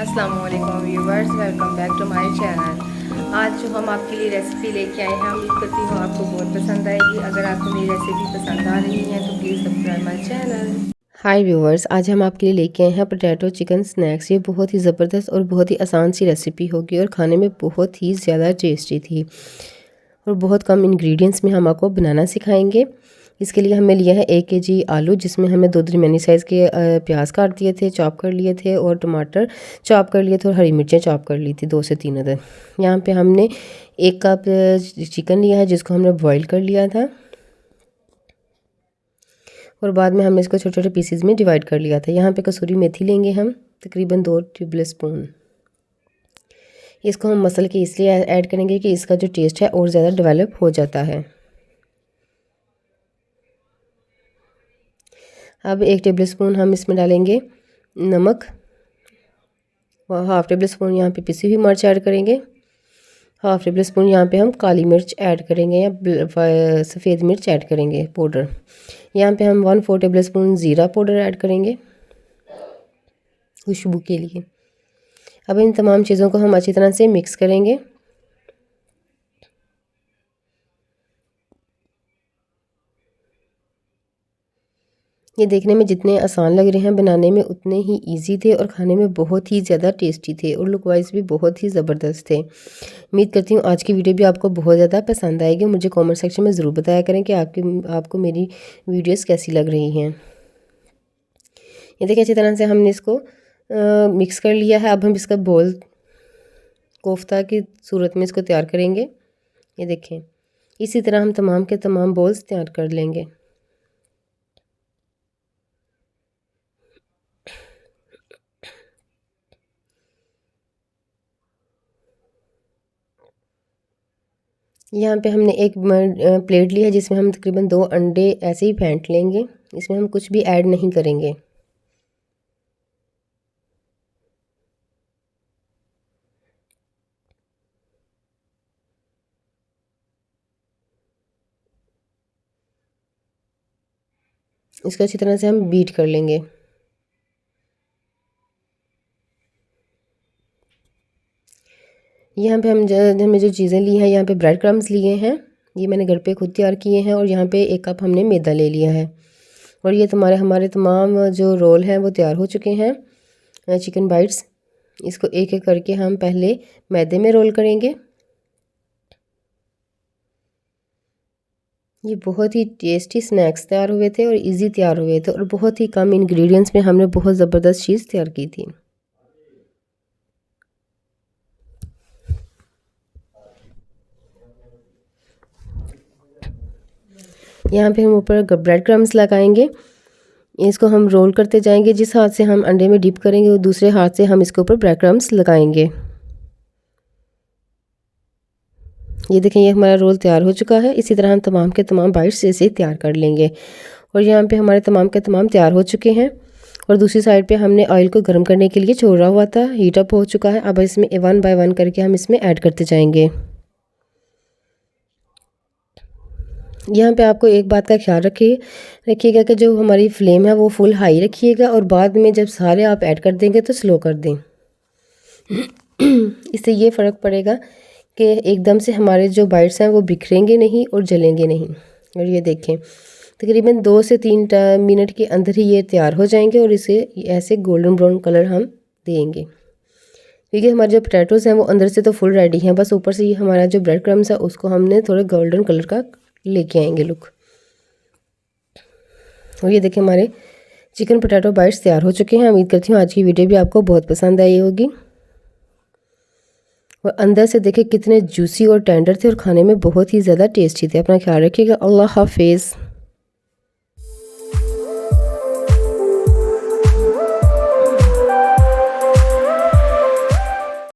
अस्सलाम वालेकुम viewers, welcome back to my channel. आज जो हम आपके लिए रेसिपी लेके आए हैं, उम्मीद करती हूँ आपको बहुत पसंद आएगी। अगर आपको मेरी रेसिपी पसंद आ रही है तो please subscribe my channel. Hi viewers, आज हम आपके लिए लेके आए हैं पोटैटो चिकन स्नैक्स। ये बहुत ही ज़बरदस्त और बहुत ही आसान सी रेसिपी होगी और खाने में बहुत ही ज़्यादा टेस्टी थी और बहुत कम इंग्रेडिएंट्स में हम आपको बनाना सिखाएंगे। इसके लिए हमें लिया है 1 केजी आलू, जिसमें हमें 2 दरमियानी साइज़ के प्याज काट दिए थे, चॉप कर लिए थे, और टमाटर चॉप कर लिए थे, और हरी मिर्चें चॉप कर ली थी 2 से 3 अदद। यहाँ पे हमने 1 कप चिकन लिया है, जिसको हमने बॉईल कर लिया था, और बाद में हमने इसको छोटे छोटे पीसीज में डिवाइड कर लिया था। यहाँ पे कसूरी मेथी लेंगे हम, तकरीबन 2 टेबलस्पून। इसको हम मसल के इसलिए ऐड करेंगे कि इसका जो टेस्ट है और ज़्यादा डेवलप हो जाता है। अब 1 टेबलस्पून हम इसमें डालेंगे नमक, और हाफ़ टेबल स्पून यहाँ पे पिसी हुई मिर्च ऐड करेंगे। हाफ़ टेबल स्पून यहाँ पे हम काली मिर्च ऐड करेंगे या सफ़ेद मिर्च ऐड करेंगे पाउडर। यहाँ पे हम 1/4 टेबल स्पून ज़ीरा पाउडर ऐड करेंगे खुशबू के लिए। अब इन तमाम चीज़ों को हम अच्छी तरह से मिक्स करेंगे। ये देखने में जितने आसान लग रहे हैं, बनाने में उतने ही इजी थे और खाने में बहुत ही ज़्यादा टेस्टी थे और लुक वाइज भी बहुत ही ज़बरदस्त थे। उम्मीद करती हूँ आज की वीडियो भी आपको बहुत ज़्यादा पसंद आएगी। मुझे कमेंट सेक्शन में ज़रूर बताया करें कि आपको मेरी वीडियोस कैसी लग रही हैं। ये देखिए, अच्छी तरह से हमने इसको मिक्स कर लिया है। अब हम इसका बोल कोफ्ता की सूरत में इसको तैयार करेंगे। ये देखें, इसी तरह हम तमाम के तमाम बोल्स तैयार कर लेंगे। यहाँ पे हमने एक प्लेट ली है, जिसमें हम तकरीबन 2 अंडे ऐसे ही फेंट लेंगे। इसमें हम कुछ भी ऐड नहीं करेंगे। इसको अच्छी तरह से हम बीट कर लेंगे। यहाँ पे हमने जो चीज़ें ली हैं, यहाँ पे ब्रेड क्रम्स लिए हैं, ये मैंने घर पे खुद तैयार किए हैं, और यहाँ पे 1 कप हमने मैदा ले लिया है। और ये हमारे तमाम जो रोल हैं वो तैयार हो चुके हैं, चिकन बाइट्स। इसको एक एक करके हम पहले मैदे में रोल करेंगे। ये बहुत ही टेस्टी स्नैक्स तैयार हुए थे और इजी तैयार हुए थे, और बहुत ही कम इंग्रेडिएंट्स में हमने बहुत ज़बरदस्त चीज़ तैयार की थी। यहाँ पे हम ऊपर ब्रेड क्रम्स लगाएंगे। इसको हम रोल करते जाएंगे। जिस हाथ से हम अंडे में डिप करेंगे, और दूसरे हाथ से हम इसके ऊपर ब्रेड क्रम्स लगाएंगे। ये देखें, ये हमारा रोल तैयार हो चुका है। इसी तरह हम तमाम के तमाम बाइट्स ऐसे तैयार कर लेंगे। और यहाँ पे हमारे तमाम के तमाम तैयार हो चुके हैं। और दूसरी साइड पे हमने ऑयल को गर्म करने के लिए छोड़ा हुआ था, हीट अप हो चुका है। अब इसमें 1 बाय 1 करके हम इसमें ऐड करते जाएंगे। यहाँ पे आपको एक बात का ख्याल रखिएगा कि जो हमारी फ्लेम है वो फुल हाई रखिएगा, और बाद में जब सारे आप ऐड कर देंगे तो स्लो कर दें। इससे ये फ़र्क पड़ेगा कि एकदम से हमारे जो बाइट्स हैं वो बिखरेंगे नहीं और जलेंगे नहीं। और ये देखें, तकरीबन 2 से 3 मिनट के अंदर ही ये तैयार हो जाएंगे, और इसे ऐसे गोल्डन ब्राउन कलर हम देंगे। क्योंकि हमारे जो पोटैटोज़ हैं वो अंदर से तो फुल रेडी हैं, बस ऊपर से ये हमारा जो ब्रेड क्रम्स है उसको हमने थोड़े गोल्डन कलर का लेके आएंगे लुक। और ये देखिए, हमारे चिकन पोटैटो बाइट्स तैयार हो चुके हैं। उम्मीद करती हूँ आज की वीडियो भी आपको बहुत पसंद आई होगी। और अंदर से देखें कितने जूसी और टेंडर थे, और खाने में बहुत ही ज़्यादा टेस्टी थे। अपना ख्याल रखिएगा। अल्लाह हाफिज़।